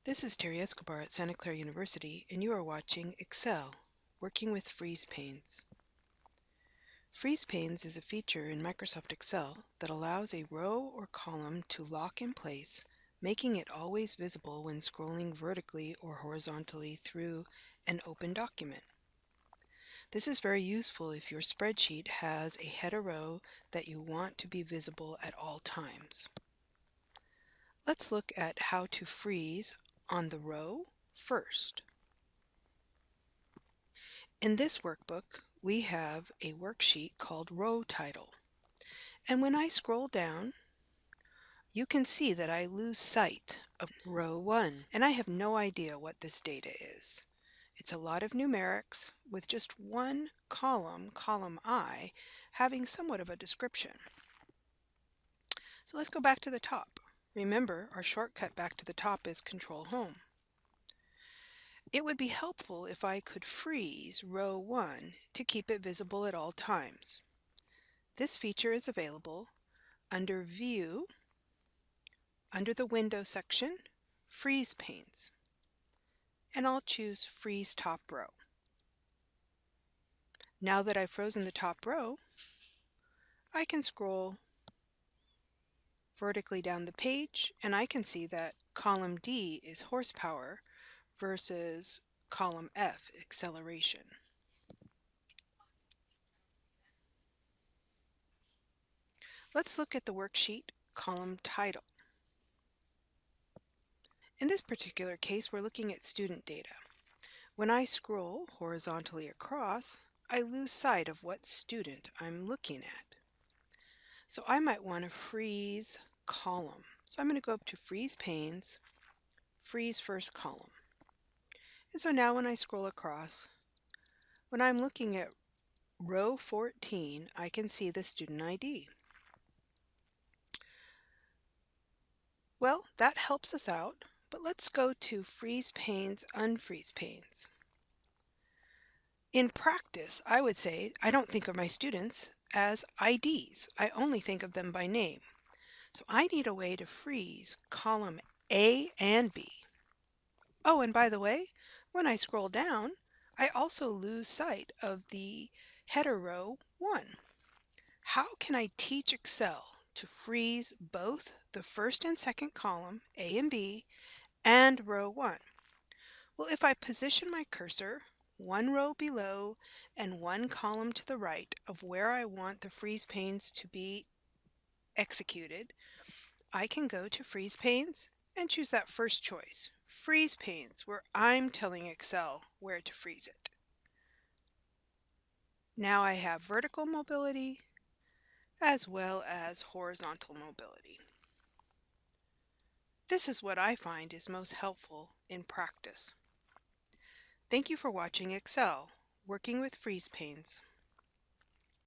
This is Terry Escobar at Santa Clara University, and you are watching Excel, Working with Freeze Panes. Freeze panes is a feature in Microsoft Excel that allows a row or column to lock in place, making it always visible when scrolling vertically or horizontally through an open document. This is very useful if your spreadsheet has a header row that you want to be visible at all times. Let's look at how to freeze on the row first. In this workbook, we have a worksheet called Row Title. And when I scroll down, you can see that I lose sight of row 1, and I have no idea what this data is. It's a lot of numerics with just one column, column I, having somewhat of a description. So let's go back to the top. Remember, our shortcut back to the top is Control Home. It would be helpful if I could freeze row 1 to keep it visible at all times. This feature is available under View, under the Window section, Freeze Panes, and I'll choose Freeze Top Row. Now that I've frozen the top row, I can scroll vertically down the page, and I can see that column D is horsepower versus column F, acceleration. Let's look at the worksheet column title. In this particular case, we're looking at student data. When I scroll horizontally across, I lose sight of what student I'm looking at. So I might want to freeze column. So I'm going to go up to Freeze Panes, Freeze First Column. And so now when I scroll across, when I'm looking at row 14, I can see the student ID. Well, that helps us out, but let's go to Freeze Panes, Unfreeze Panes. In practice, I would say I don't think of my students as IDs. I only think of them by name. So I need a way to freeze column A and B. Oh, and by the way, when I scroll down, I also lose sight of the header row 1. How can I teach Excel to freeze both the first and second column, A and B, and row 1? Well, if I position my cursor one row below and one column to the right of where I want the freeze panes to be executed, I can go to Freeze Panes and choose that first choice, Freeze Panes, where I'm telling Excel where to freeze it. Now I have vertical mobility as well as horizontal mobility. This is what I find is most helpful in practice. Thank you for watching Excel, Working with Freeze Panes.